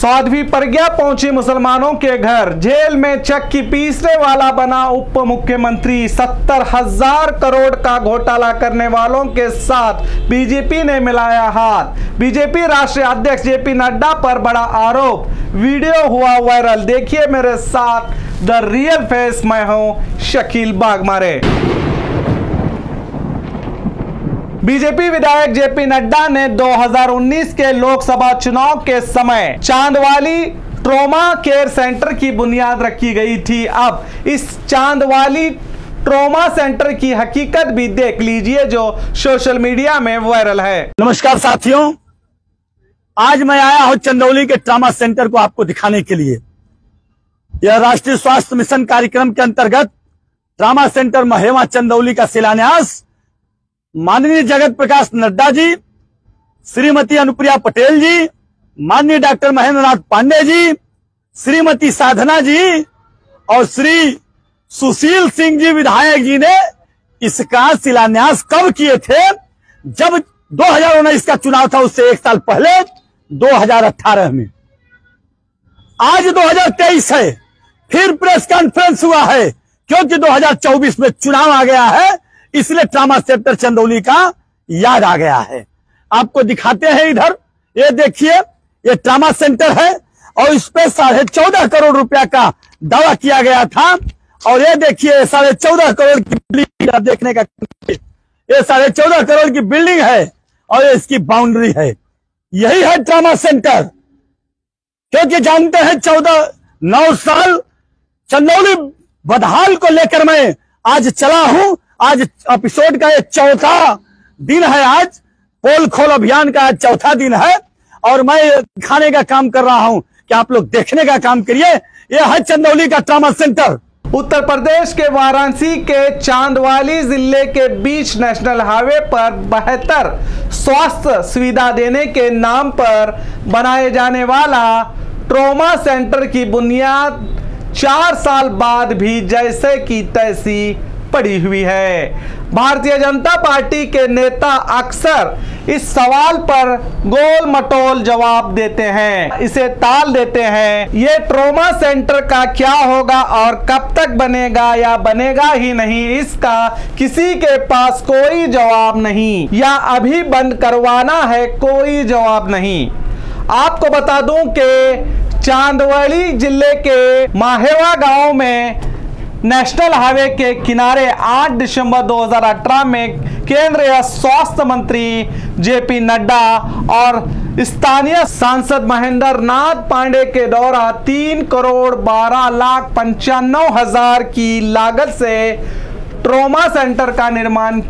साध्वी प्रज्ञा पहुंची मुसलमानों के घर, जेल में चक्की पीसने वाला बना उप मुख्यमंत्री। 70,000 करोड़ का घोटाला करने वालों के साथ बीजेपी ने मिलाया हाथ। बीजेपी राष्ट्रीय अध्यक्ष जेपी नड्डा पर बड़ा आरोप, वीडियो हुआ वायरल। देखिए मेरे साथ द रियल फेस, मैं हूं शकील बागमारे। बीजेपी विधायक जेपी नड्डा ने 2019 के लोकसभा चुनाव के समय चांदवाली ट्रॉमा केयर सेंटर की बुनियाद रखी गई थी। अब इस चांदवाली ट्रॉमा सेंटर की हकीकत भी देख लीजिए जो सोशल मीडिया में वायरल है। नमस्कार साथियों, आज मैं आया हूं चंदौली के ट्रॉमा सेंटर को आपको दिखाने के लिए। यह राष्ट्रीय स्वास्थ्य मिशन कार्यक्रम के अंतर्गत ट्रॉमा सेंटर महेवा चंदौली का शिलान्यास माननीय जगत प्रकाश नड्डा जी, श्रीमती अनुप्रिया पटेल जी, माननीय डॉक्टर महेंद्र नाथ पांडे जी, श्रीमती साधना जी और श्री सुशील सिंह जी विधायक जी ने इसका शिलान्यास कब किए थे? जब 2019 का चुनाव था, उससे 1 साल पहले 2018 में। आज 2023 है, फिर प्रेस कॉन्फ्रेंस हुआ है क्योंकि 2024 में चुनाव आ गया है, इसलिए ट्रॉमा सेंटर चंदौली का याद आ गया है। आपको दिखाते हैं इधर, ये देखिए, ये ट्रॉमा सेंटर है और इस पे 14.5 करोड़ रुपया का दावा किया गया था। और ये देखिए 14.5 करोड़ की बिल्डिंग देखने का, ये 14.5 करोड़ की बिल्डिंग है और इसकी बाउंड्री है। यही है ट्रॉमा सेंटर, क्योंकि जानते हैं 9 साल चंदौली बदहाल को लेकर मैं आज चला हूं। आज एपिसोड का ये 4था दिन है, आज पोल खोल अभियान का 4था दिन है और मैं दिखाने का काम कर रहा हूं कि आप लोग देखने का काम करिए। यह है चंदौली का ट्रॉमा सेंटर। उत्तर प्रदेश के वाराणसी के चांदवाली जिले के बीच नेशनल हाईवे पर बेहतर स्वास्थ्य सुविधा देने के नाम पर बनाए जाने वाला ट्रॉमा सेंटर की बुनियाद 4 साल बाद भी जैसे की तैसी पड़ी हुई है। भारतीय जनता पार्टी के नेता अक्सर इस सवाल पर गोल मटोल जवाब देते हैं, इसे टाल देते हैं। ये ट्रॉमा सेंटर का क्या होगा और कब तक बनेगा या बनेगा ही नहीं, इसका किसी के पास कोई जवाब नहीं, या अभी बंद करवाना है, कोई जवाब नहीं। आपको बता दूं कि चांदवाली जिले के माहेवा गांव में नेशनल हाईवे के किनारे 8 दिसंबर 2018 में केंद्रीय स्वास्थ्य मंत्री जेपी नड्डा और स्थानीय सांसद महेंद्र नाथ पांडे के द्वारा 3 करोड़ 12,95,000 की लागत से ट्रॉमा सेंटर का निर्माण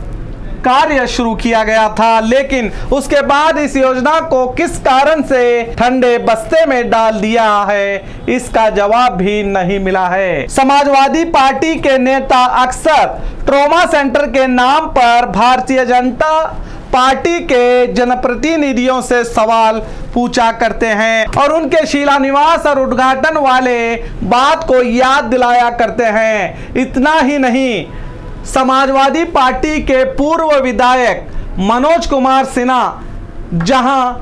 कार्य शुरू किया गया था। लेकिन उसके बाद इस योजना को किस कारण से ठंडे बस्ते में डाल दिया है, इसका जवाब भी नहीं मिला है। समाजवादी पार्टी के नेता अक्सर ट्रॉमा सेंटर के नाम पर भारतीय जनता पार्टी के जनप्रतिनिधियों से सवाल पूछा करते हैं और उनके शिलान्यास और उद्घाटन वाले बात को याद दिलाया करते हैं। इतना ही नहीं, समाजवादी पार्टी के पूर्व विधायक मनोज कुमार सिन्हा जहां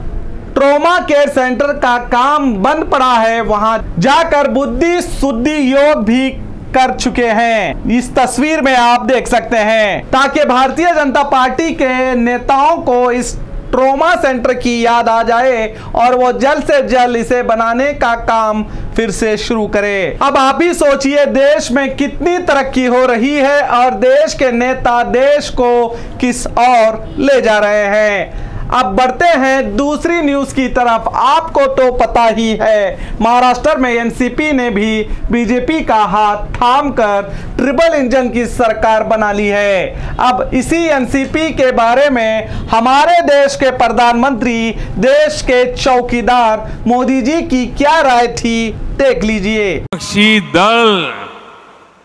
ट्रॉमा केयर सेंटर का काम बंद पड़ा है, वहां जाकर बुद्धि शुद्धि योग भी कर चुके हैं। इस तस्वीर में आप देख सकते हैं, ताकि भारतीय जनता पार्टी के नेताओं को इस ट्रॉमा सेंटर की याद आ जाए और वो जल्द से जल्द इसे बनाने का काम फिर से शुरू करे। अब आप ही सोचिए, देश में कितनी तरक्की हो रही है और देश के नेता देश को किस ओर ले जा रहे हैं। अब बढ़ते हैं दूसरी न्यूज की तरफ। आपको तो पता ही है, महाराष्ट्र में एनसीपी ने भी बीजेपी का हाथ थामकर ट्रिपल इंजन की सरकार बना ली है। अब इसी एनसीपी के बारे में हमारे देश के प्रधानमंत्री, देश के चौकीदार मोदी जी की क्या राय थी, देख लीजिए। विपक्षी दल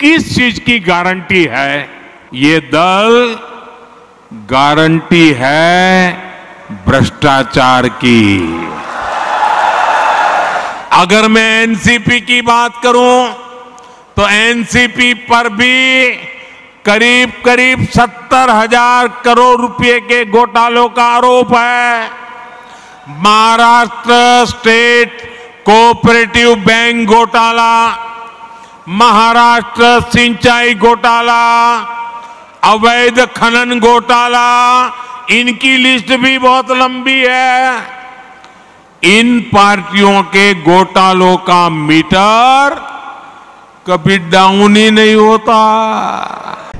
किस चीज की गारंटी है? ये दल गारंटी है भ्रष्टाचार की। अगर मैं एनसीपी की बात करूं तो एनसीपी पर भी करीब करीब 70,000 करोड़ रुपए के घोटालों का आरोप है। महाराष्ट्र स्टेट कोऑपरेटिव बैंक घोटाला, महाराष्ट्र सिंचाई घोटाला, अवैध खनन घोटाला, इनकी लिस्ट भी बहुत लंबी है। इन पार्टियों के घोटालों का मीटर कभी डाउन ही नहीं होता।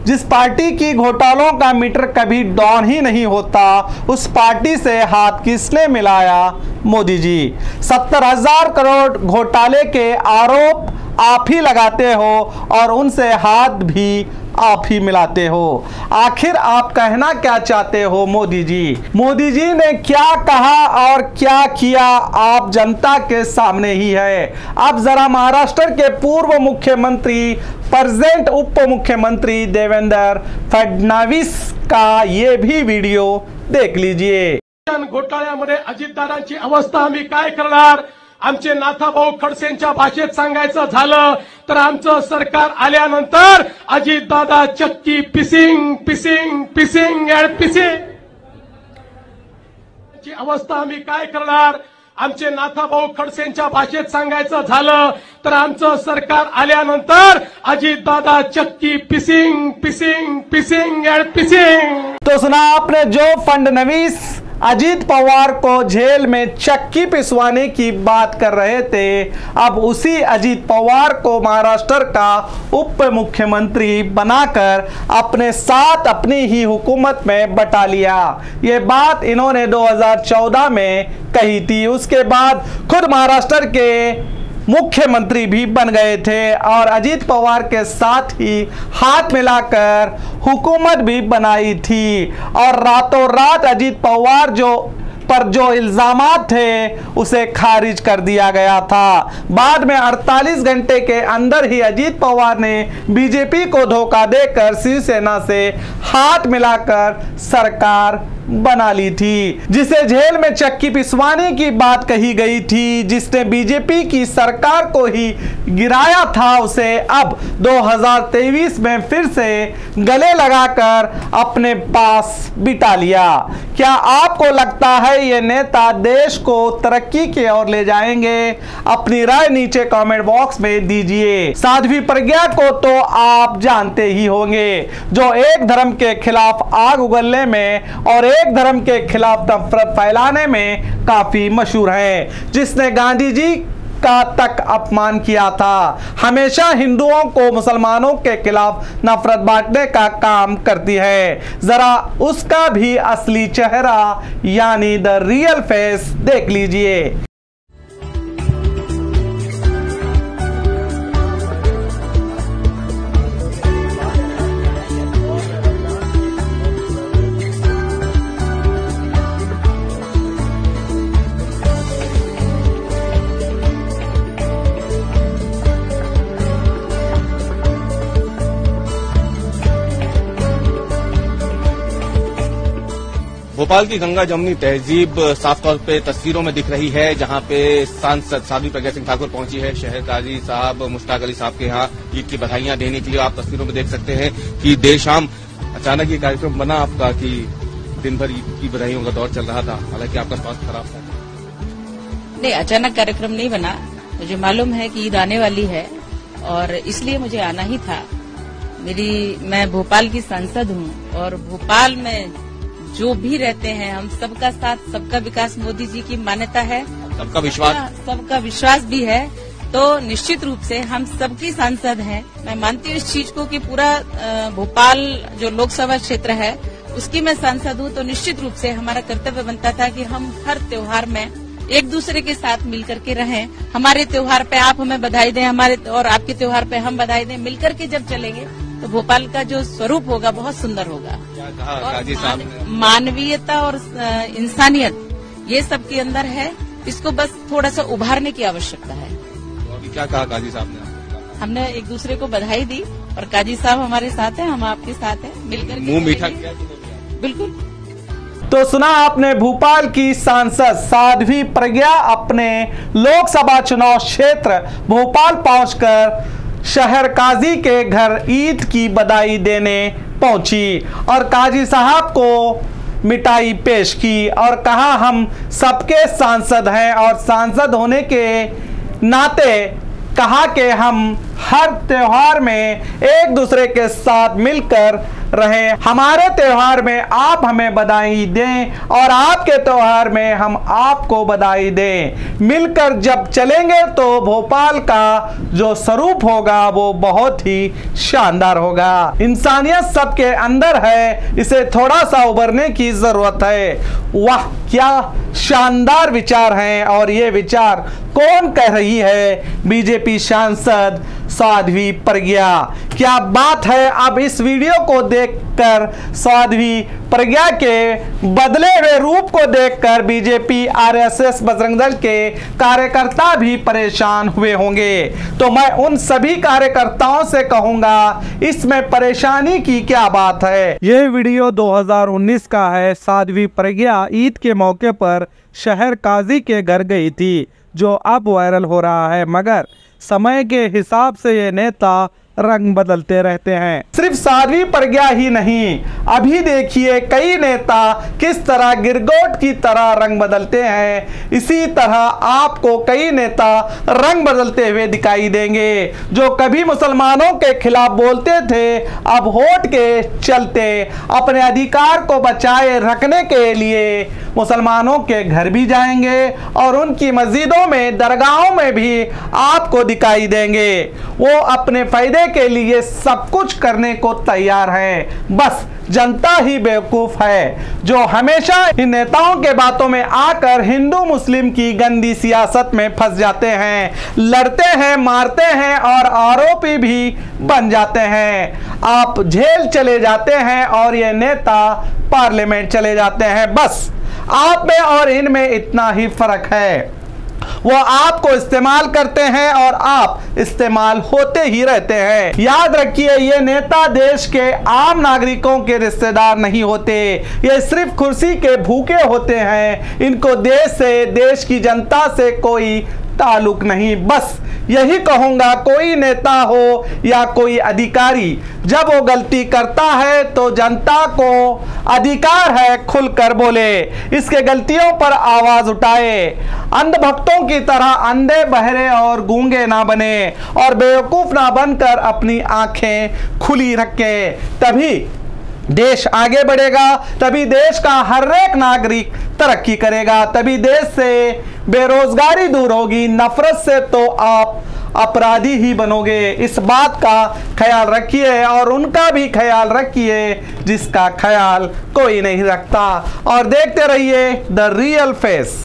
जिस पार्टी की घोटालों का मीटर कभी डाउन ही नहीं होता, उस पार्टी से हाथ किसने मिलाया? मोदी जी। 70,000 करोड़ घोटाले के आरोप आप ही लगाते हो और उनसे हाथ भी आप ही मिलाते हो। आखिर आप कहना क्या चाहते हो मोदी जी? मोदी जी ने क्या कहा और क्या किया आप जनता के सामने ही है। अब जरा महाराष्ट्र के पूर्व मुख्यमंत्री, प्रेजेंट उप मुख्यमंत्री देवेंद्र फडणवीस का ये भी वीडियो देख लीजिए। घोटाळ्यामध्ये अजितदादांची अवस्था आम्ही काय करणार? आमचे नाथाभाऊ खडसेंच्या भाषेत सांगायचं झालं तर आमचं सरकार आल्यानंतर अजितदादा चक्की पिसिंग पिसिंग पिसिंग अँड पिसिंग ची अवस्था आम्ही काय करणार? आमचे नाथाभाऊ खडसेंच्या भाषेत सांगायचं झालं तर आमचं सरकार आल्यानंतर अजितदादा चक्की पिसिंग पिसिंग पिसिंग अँड पिसिंग। तो सुना आपने जो फडणवीस अजीत पवार को जेल में चक्की पिसवाने की बात कर रहे थे, अब उसी अजीत पवार को महाराष्ट्र का उप मुख्यमंत्री बनाकर अपने साथ अपनी ही हुकूमत में बटा लिया। ये बात इन्होंने 2014 में कही थी। उसके बाद खुद महाराष्ट्र के मुख्यमंत्री भी बन गए थे और अजीत पवार के साथ ही हाथ मिलाकर हुकूमत भी बनाई थी और रातों रात अजीत पवार पर जो इल्जामात थे उसे खारिज कर दिया गया था। बाद में 48 घंटे के अंदर ही अजीत पवार ने बीजेपी को धोखा देकर शिवसेना से हाथ मिलाकर सरकार बना ली थी। जिसे जेल में चक्की पिसवाने की बात कही गई थी, जिसने बीजेपी की सरकार को ही गिराया था, उसे अब 2023 में फिर से गले लगाकर अपने पास बिठा लिया। क्या आपको लगता है ये नेता देश को तरक्की की ओर ले जाएंगे? अपनी राय नीचे कमेंट बॉक्स में दीजिए। साध्वी प्रज्ञा को तो आप जानते ही होंगे, जो एक धर्म के खिलाफ आग उगलने में और एक धर्म के खिलाफ नफरत फैलाने में काफी मशहूर है, जिसने गांधी जी का तक अपमान किया था। हमेशा हिंदुओं को मुसलमानों के खिलाफ नफरत बांटने का काम करती है। जरा उसका भी असली चेहरा यानी द रियल फेस देख लीजिए। भोपाल की गंगा जमुनी तहजीब साफ तौर पे तस्वीरों में दिख रही है, जहां पे सांसद साध्वी प्रज्ञा सिंह ठाकुर पहुंची है शहर काजी साहब मुश्ताक अली साहब के यहाँ ईद की बधाइयां देने के लिए। आप तस्वीरों में देख सकते हैं कि देर शाम अचानक ये कार्यक्रम बना आपका कि दिन भर ईद की बधाइयों का दौर चल रहा था, हालांकि आपका स्वास्थ्य खराब था। नहीं, अचानक कार्यक्रम नहीं बना। मुझे मालूम है कि ईद आने वाली है और इसलिए मुझे आना ही था। मैं भोपाल की सांसद हूँ और भोपाल में जो भी रहते हैं हम सबका साथ सबका विकास मोदी जी की मान्यता है, सबका विश्वास भी है। तो निश्चित रूप से हम सबकी सांसद हैं। मैं मानती हूँ इस चीज को कि पूरा भोपाल जो लोकसभा क्षेत्र है उसकी मैं सांसद हूँ, तो निश्चित रूप से हमारा कर्तव्य बनता था कि हम हर त्योहार में एक दूसरे के साथ मिलकर के रहें। हमारे त्योहार पे आप हमें बधाई दें, हमारे और आपके त्योहार पे हम बधाई दें। मिलकर के जब चलेंगे तो भोपाल का जो स्वरूप होगा बहुत सुंदर होगा। और मानवीयता और इंसानियत ये सबके अंदर है, इसको बस थोड़ा सा उभारने की आवश्यकता है। तो अभी क्या कहा काजी साहब ने? हमने एक दूसरे को बधाई दी और काजी साहब हमारे साथ हैं, हम आपके साथ हैं, मिलकर मुंह मीठा किया? बिल्कुल। तो सुना आपने भोपाल की सांसद साध्वी प्रज्ञा अपने लोकसभा चुनाव क्षेत्र भोपाल पहुंचकर शहर काजी के घर ईद की बधाई देने पहुंची और काजी साहब को मिठाई पेश की और कहा हम सबके सांसद हैं और सांसद होने के नाते कहा कि हम हर त्योहार में एक दूसरे के साथ मिलकर रहें। हमारे त्योहार में आप हमें बधाई दें और आपके त्योहार में हम आपको बधाई दें। मिलकर जब चलेंगे तो भोपाल का जो स्वरूप होगा वो बहुत ही शानदार होगा। इंसानियत सबके अंदर है, इसे थोड़ा सा उभरने की जरूरत है। वाह, क्या शानदार विचार हैं। और ये विचार कौन कह रही है? बीजेपी सांसद साध्वी प्रज्ञा। क्या बात है। अब इस वीडियो को देखकर साध्वी प्रज्ञा के बदले हुए रूप को देखकर बीजेपी, आरएसएस, बजरंग दल के कार्यकर्ता भी परेशान हुए होंगे। तो मैं उन सभी कार्यकर्ताओं से कहूंगा, इसमें परेशानी की क्या बात है। यह वीडियो 2019 का है। साध्वी प्रज्ञा ईद के मौके पर शहर काजी के घर गई थी, जो अब वायरल हो रहा है। मगर समय के हिसाब से ये नेता रंग बदलते रहते हैं। सिर्फ साध्वी प्रज्ञा ही नहीं, अभी देखिए कई नेता किस तरह गिरगोट की तरह रंग बदलते हैं। इसी तरह आपको कई नेता रंग बदलते हुए दिखाई देंगे। जो कभी मुसलमानों के खिलाफ बोलते थे, अब वोट के चलते अपने अधिकार को बचाए रखने के लिए मुसलमानों के घर भी जाएंगे और उनकी मस्जिदों में, दरगाहों में भी आपको दिखाई देंगे। वो अपने फायदे के लिए सब कुछ करने को तैयार हैं। बस जनता ही बेवकूफ है, जो हमेशा इन नेताओं के बातों में आकर हिंदू मुस्लिम की गंदी सियासत में फंस जाते हैं, लड़ते हैं, मारते हैं और आरोपी भी बन जाते हैं। आप जेल चले जाते हैं और ये नेता पार्लियामेंट चले जाते हैं। बस आप में और इनमें इतना ही फर्क है। वो आपको इस्तेमाल करते हैं और आप इस्तेमाल होते ही रहते हैं। याद रखिए, ये नेता देश के आम नागरिकों के रिश्तेदार नहीं होते। ये सिर्फ कुर्सी के भूखे होते हैं। इनको देश से, देश की जनता से कोई ताल्लुक नहीं। बस यही कहूंगा, कोई नेता हो या कोई अधिकारी, जब वो गलती करता है तो जनता को अधिकार है खुलकर बोले, इसके गलतियों पर आवाज उठाए। अंधभक्तों की तरह अंधे, बहरे और गूंगे ना बने और बेवकूफ ना बनकर अपनी आंखें खुली रखें। तभी देश आगे बढ़ेगा, तभी देश का हर एक नागरिक तरक्की करेगा, तभी देश से बेरोजगारी दूर होगी। नफरत से तो आप अपराधी ही बनोगे। इस बात का ख्याल रखिए और उनका भी ख्याल रखिए जिसका ख्याल कोई नहीं रखता। और देखते रहिए द रियल फेस।